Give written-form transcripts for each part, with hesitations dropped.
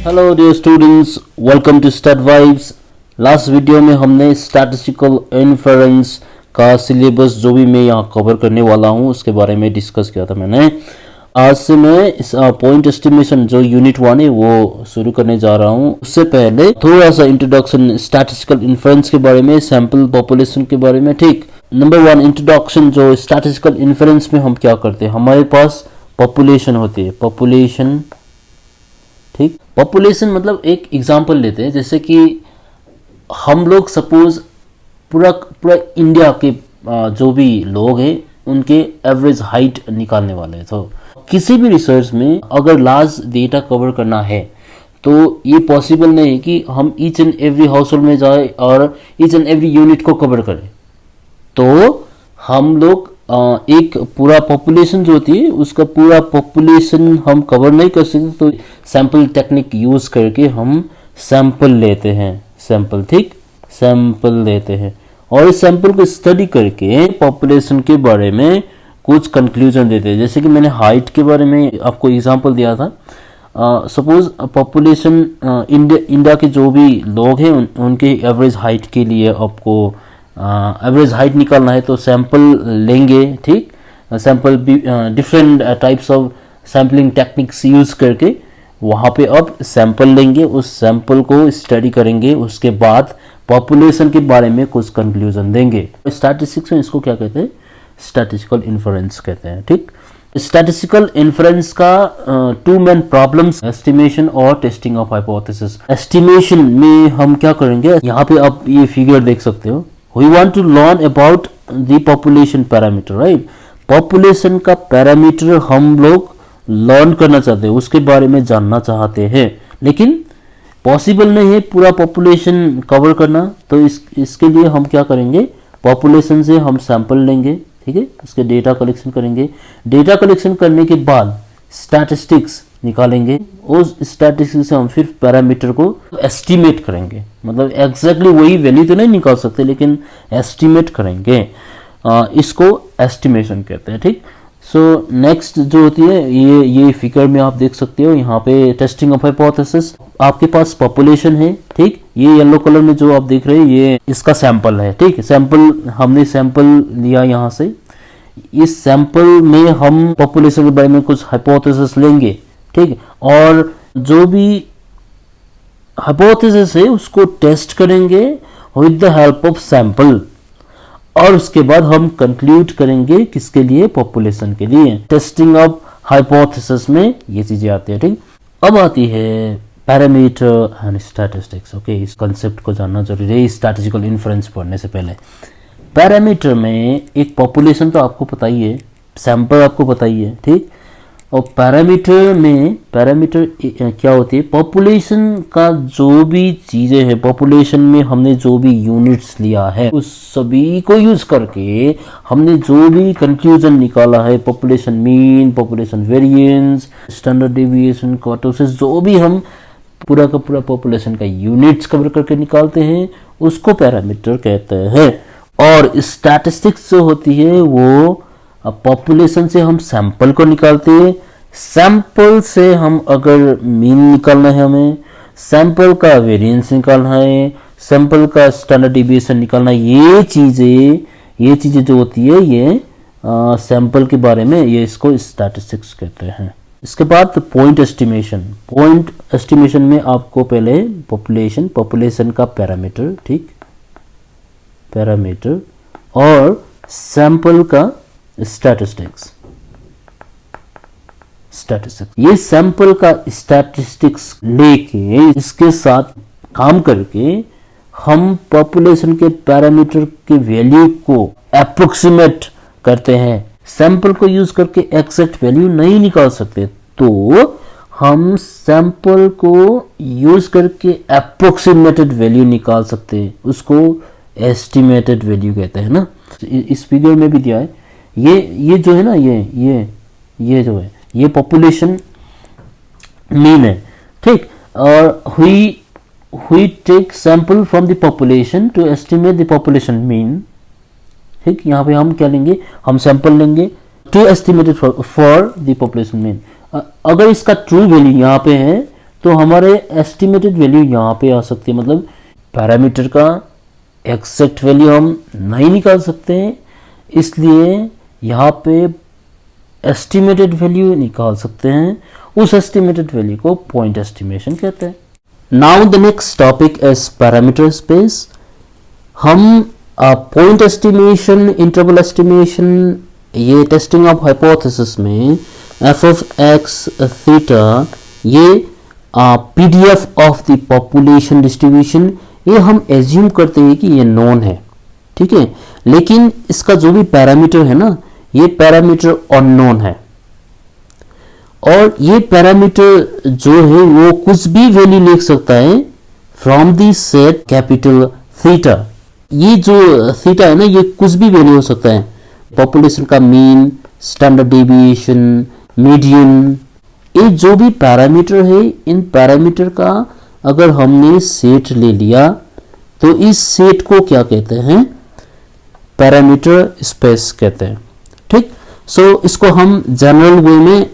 Hello dear students, welcome to stud vibes. Last video में हमने statistical inference का syllabus जो भी मैं यहाँ कवर करने वाला हूँ उसके बारे में डिस्कस किया था मैंने। आज से मैं इस पॉइंट एस्टिमेशन जो यूनिट 1 है वो शुरू करने जा रहा हूँ। उससे पहले थोड़ा सा इंट्रोडक्शन स्टैटिस्टिकल इन्फरेंस के बारे में, सैम्पल पॉपुलेशन के बारे में। ठीक, नंबर 1 इंट्रोडक्शन। जो स्टैटिस्टिकल इन्फरेंस में हम क्या करते हैं, हमारे पास पॉपुलेशन होती है, पॉपुलेशन। ठीक, पॉपुलेशन मतलब एक एग्जांपल लेते हैं, जैसे कि हम लोग सपोज पूरा पूरा इंडिया के जो भी लोग हैं उनके एवरेज हाइट निकालने वाले हैं। तो किसी भी रिसर्च में अगर लार्ज डेटा कवर करना है तो ये पॉसिबल नहीं है कि हम each and every house hold में जाए और ईच एंड एवरी यूनिट को कवर करें। तो हम लोग एक पूरा पॉपुलेशन जो होती है उसका पूरा पॉपुलेशन हम कवर नहीं कर सकते, तो सैंपल टेक्निक यूज करके हम सैंपल लेते हैं। सैंपल, ठीक, सैंपल लेते हैं और इस सैंपल को स्टडी करके पॉपुलेशन के बारे में कुछ कंक्लूजन देते हैं। जैसे कि मैंने हाइट के बारे में आपको एग्जांपल दिया था। सपोज पॉपुलेशन इंडिया के जो भी लोग हैं उनके एवरेज हाइट के लिए आपको एवरेज हाइट निकालना है तो सैंपल लेंगे। ठीक, sample different types of sampling techniques use करके वहाँ पे अब सैंपल लेंगे, उस सैंपल को स्टडी करेंगे, उसके बाद पॉपुलेशन के बारे में कुछ कंक्लूजन देंगे। स्टैटिस्टिक्स में इसको क्या कहते हैं, स्टैटिस्टिकल इन्फरेंस कहते हैं। ठीक, स्टैटिस्टिकल इन्फरेंस का टू मेन प्रॉब्लम्स, एस्टिमेशन और टेस्टिंग ऑफ हाइपोथेसिस। एस्टिमेशन में हम क्या करेंगे, यहाँ पे आप ये फिगर देख सकते हो। We want to learn about the population parameter, right? Population का पैरामीटर हम लोग लर्न करना चाहते हैं, उसके बारे में जानना चाहते हैं, लेकिन पॉसिबल नहीं है पूरा पॉपुलेशन कवर करना। तो इसके लिए हम क्या करेंगे, पॉपुलेशन से हम सैंपल लेंगे, ठीक है, उसके डेटा कलेक्शन करेंगे। डेटा कलेक्शन करने के बाद स्टैटिस्टिक्स निकालेंगे, उस स्टैटिस्टिक्स से हम फिर पैरामीटर को एस्टिमेट करेंगे। मतलब एग्जैक्टली वही वैल्यू तो नहीं निकाल सकते, लेकिन एस्टिमेट करेंगे। इसको एस्टिमेशन कहते हैं। ठीक, सो नेक्स्ट जो होती है ये फिगर में आप देख सकते हो, यहाँ पे टेस्टिंग ऑफ हाइपोथेसिस। आपके पास पॉपुलेशन है, ठीक, ये येलो कलर में जो आप देख रहे हैं ये इसका सैंपल है। ठीक, सैंपल हमने सैंपल लिया यहाँ से, इस सैंपल में हम पॉपुलेशन के बारे में कुछ हाइपोथेसिस लेंगे। ठीक, और जो भी हाइपोथेसिस है उसको टेस्ट करेंगे with the help of sample, और उसके बाद हम कंक्लूड करेंगे किसके लिए, पॉपुलेशन के लिए। टेस्टिंग ऑफ हाइपोथेसिस में ये चीजें आती है। ठीक, अब आती है पैरामीटर एंड स्टैटिस्टिक्स। ओके, इस कंसेप्ट को जानना जरूरी है स्टैटिस्टिकल इन्फरेंस पढ़ने से पहले। पैरामीटर में एक पॉपुलेशन तो आपको पता ही है, सैंपल आपको पता ही है। ठीक, और पैरामीटर में पैरामीटर क्या होती है, पॉपुलेशन का जो भी चीजें हैं, पॉपुलेशन में हमने जो भी यूनिट्स लिया है उस सभी को यूज करके हमने जो भी कंक्लूजन निकाला है, population mean, population variance, standard deviation, kurtosis, जो भी हम पूरा का पूरा पॉपुलेशन का यूनिट्स कवर करके निकालते हैं उसको पैरामीटर कहते हैं। और स्टैटिस्टिक्स जो होती है वो पॉपुलेशन से हम सैंपल को निकालते हैं, सैंपल से हम अगर मीन निकालना है, हमें सैंपल का वेरिएंस निकालना है, सैंपल का स्टैंडर्ड डिविएशन निकालना है, ये चीजें जो होती है ये सैंपल के बारे में, ये इसको स्टैटिस्टिक्स कहते हैं। इसके बाद पॉइंट एस्टिमेशन। पॉइंट एस्टिमेशन में आपको पहले पॉपुलेशन का पैरामीटर, ठीक, पैरामीटर और सैंपल का स्टैटिस्टिक्स। ये सैंपल का स्टैटिस्टिक्स लेके इसके साथ काम करके हम पॉपुलेशन के पैरामीटर के वैल्यू को अप्रोक्सीमेट करते हैं। सैंपल को यूज करके एग्जैक्ट वैल्यू नहीं निकाल सकते, तो हम सैंपल को यूज करके अप्रोक्सीमेटेड वैल्यू निकाल सकते हैं, उसको एस्टिमेटेड वैल्यू कहते हैं ना। इस फिगर में भी दिया है, ये जो है ना, ये जो है ये पॉपुलेशन मीन है। ठीक, और we take sample from the population to estimate the population mean। ठीक, यहाँ पे हम क्या लेंगे, हम सैंपल लेंगे to estimated for the population mean. अगर इसका ट्रू वैल्यू यहाँ पे है तो हमारे एस्टिमेटेड वैल्यू यहाँ पे आ सकती है, मतलब पैरामीटर का एग्जैक्ट वैल्यू हम नहीं निकाल सकते हैं, इसलिए यहाँ पे एस्टिमेटेड वैल्यू निकाल सकते हैं। उस एस्टिमेटेड वैल्यू को पॉइंट एस्टिमेशन कहते हैं। Now the next topic is parameter space. हम पॉइंट एस्टिमेशन, इंटरवल एस्टिमेशन, ये टेस्टिंग ऑफ हाइपोथेसिस में एफ ऑफ एक्स थीटा, ये PDF of the population distribution, ये हम एज्यूम करते हैं कि ये नोन है, ठीक है, लेकिन इसका जो भी पैरामीटर है ना, ये पैरामीटर अननोन है, और ये पैरामीटर जो है वो कुछ भी वैल्यू लिख सकता है from the set capital theta. ये जो थीटा है ना, ये कुछ भी वैल्यू हो सकता है, पॉपुलेशन का मीन, स्टैंडर्ड डेविएशन, मीडियन, ये जो भी पैरामीटर है, इन पैरामीटर का अगर हमने सेट ले लिया तो इस सेट को क्या कहते हैं, पैरामीटर स्पेस कहते हैं, ठीक। सो इसको हम जनरल वे में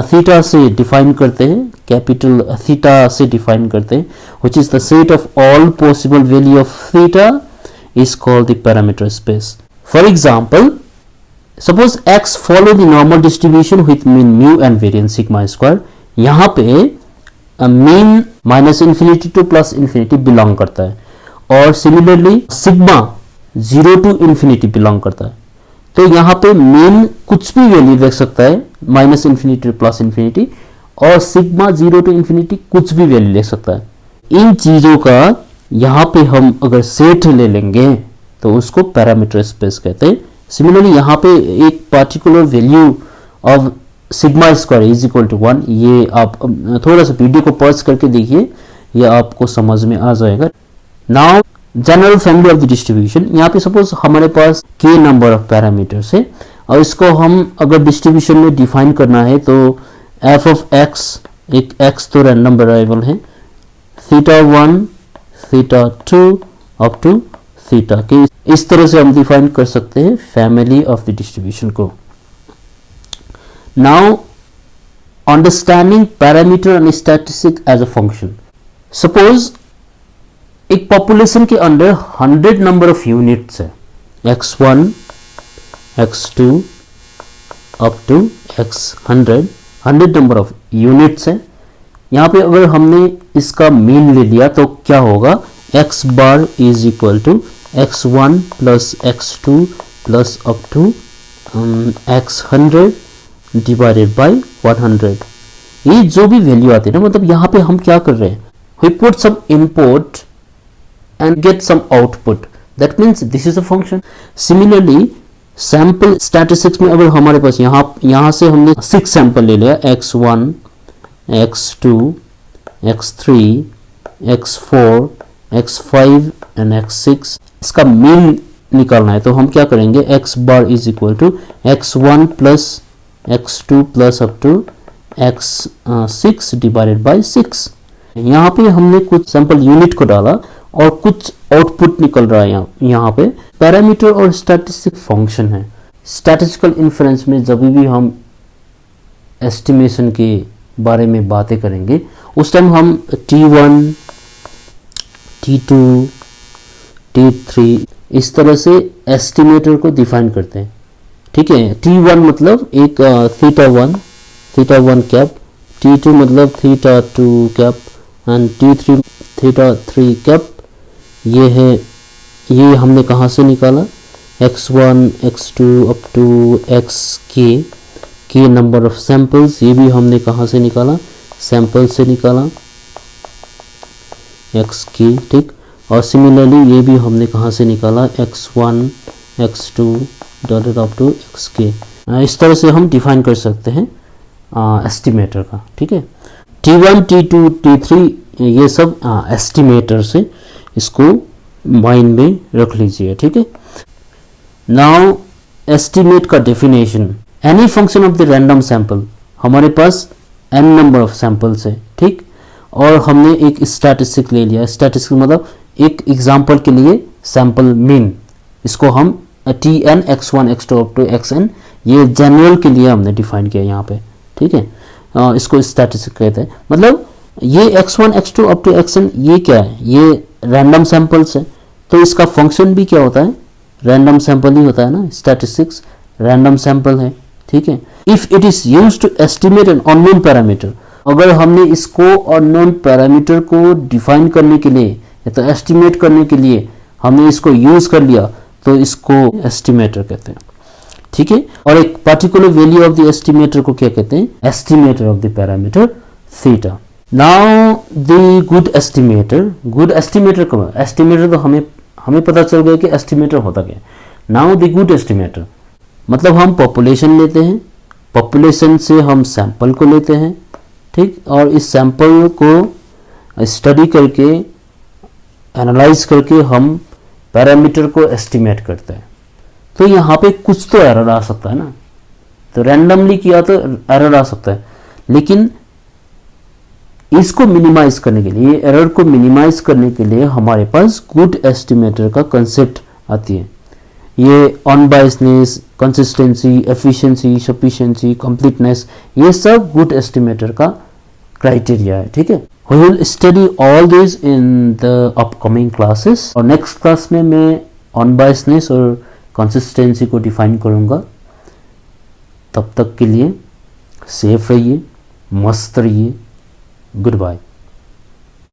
थीटा से डिफाइन करते हैं, कैपिटल थीटा से डिफाइन करते हैं, which is the set of all possible value of theta is called the parameter space. For example, suppose x follow the normal distribution with mean mu and variance sigma square. यहाँ पे mean minus infinity to plus infinity belong करता है, और similarly sigma 0 to infinity belong करता है। तो यहाँ पे mean कुछ भी वैल्यू देख सकता है, minus infinity to plus infinity, और सिग्मा 0 टू इन्फिनिटी कुछ भी वैल्यू ले सकता है। इन चीजों का यहाँ पे हम अगर सेट ले लेंगे तो उसको पैरामीटर स्पेस कहते हैं। सिमिलरली यहाँ पे एक particular value of sigma square is equal to 1, ये आप थोड़ा सा वीडियो को पॉज करके देखिए, ये आपको समझ में आ जाएगा। Now general family of the distribution, यहाँ पे सपोज हमारे पास k नंबर ऑफ पैरामीटर्स है, और इसको हम अगर डिस्ट्रीब्यूशन में डिफाइन करना है तो f ऑफ x, एक x तो रैंडम वेरिएबल है, theta 1, theta 2 up to theta k, इस तरह से हम डिफाइन कर सकते हैं फैमिली ऑफ द डिस्ट्रीब्यूशन को। Now understanding parameter and statistic as a function. Suppose एक पॉपुलेशन के अंदर 100 नंबर ऑफ यूनिट्स है, x1, x2 up to x100, 100 number of units है। यहाँ पे अगर हमने इसका मीन ले लिया तो क्या होगा, x bar is equal to x1 plus x2 plus up to x100 divided by 100। ये जो भी वैल्यू आती है ना, मतलब यहाँ पे हम क्या कर रहे हैं, we put some input and get some output, that means this is a function. Similarly sample statistics में अगर हमारे पास यहाँ से हमने 6 सैंपल ले लिया, x1, x2, x3, x4, x5 and x6, इसका मीन निकालना है, तो हम क्या करेंगे, x bar is equal to x1 plus x2 plus up to x6 divided by 6। यहाँ पे हमने कुछ सैंपल यूनिट को डाला और कुछ आउटपुट निकल रहा है यहाँ पे। पैरामीटर और स्टैटिस्टिक फंक्शन है। स्टैटिस्टिकल इन्फ्रेंस में जब भी हम एस्टिमेशन के बारे में बातें करेंगे उस टाइम हम T1, T2, T3 इस तरह से एस्टिमेटर को डिफाइन करते हैं, ठीक है। T1 मतलब एक थीटा 1 कैप, T2 मतलब theta 2 cap and T3 theta 3 cap. ये है, ये हमने कहाँ से निकाला, x1, x2 up to k number of samples, ये भी हमने कहाँ से निकाला, सैंपल से निकाला xk, ठीक। और सिमिलरली ये भी हमने कहाँ से निकाला, x1, x2 dotted up to xk। इस तरह से हम डिफाइन कर सकते हैं एस्टिमेटर का, ठीक है। T1, T2, T3 ये सब एस्टिमेटर से, इसको माइंड में रख लीजिए, ठीक है। नाउ एस्टिमेट का definition, any function of the random sample, हमारे पास n नंबर ऑफ सैंपल्स है, ठीक, और हमने एक स्टैटिस्टिक ले लिया। स्टैटिस्टिक मतलब एक एग्जांपल के लिए सैंपल मीन, इसको हम Tn, x1, x2 up to xn, ये जनरल के लिए हमने डिफाइन किया यहाँ पे, ठीक है। इसको स्टैटिस्टिक कहते हैं। मतलब ये x1 x2 up to xn ये क्या है, ये रैंडम सैंपल्स है, तो इसका फंक्शन भी क्या होता है, रैंडम सैंपल ही होता है ना, स्टैटिस्टिक्स रैंडम सैंपल है, ठीक है। If it is used to estimate an unknown parameter, अगर हमने इसको अननोन पैरामीटर को डिफाइन करने के लिए या तो एस्टिमेट करने के लिए हमने इसको यूज कर लिया तो इसको एस्टिमेटर कहते हैं, ठीक है। और एक particular value of the estimator को क्या कहते हैं, estimator of the parameter theta. Now the good estimator कब, एस्टिमेटर तो हमें पता चल गया कि एस्टिमेटर होता क्या। नाउ द गुड एस्टिमेटर मतलब हम पॉपुलेशन लेते हैं, पॉपुलेशन से हम सैंपल को लेते हैं, ठीक, और इस सैंपल को स्टडी करके एनालाइज करके हम पैरामीटर को एस्टिमेट करते हैं। तो यहाँ पे कुछ तो एरर आ सकता है ना, तो रैंडमली किया तो एरर आ सकता है, लेकिन इसको मिनिमाइज करने के लिए, ये एरर को मिनिमाइज करने के लिए हमारे पास गुड एस्टिमेटर का कंसेप्ट आती है। ये unbiasedness, consistency, efficiency, sufficiency, completeness, ये सब गुड एस्टिमेटर का क्राइटेरिया है, ठीक है। We will study all these in the upcoming classes और नेक्स्ट क्लास में मैं अनबायसनेस और कंसिस्टेंसी को डिफाइन करूंगा। तब तक के लिए सेफ रहिए, मस्त रहिए, गुड बाय।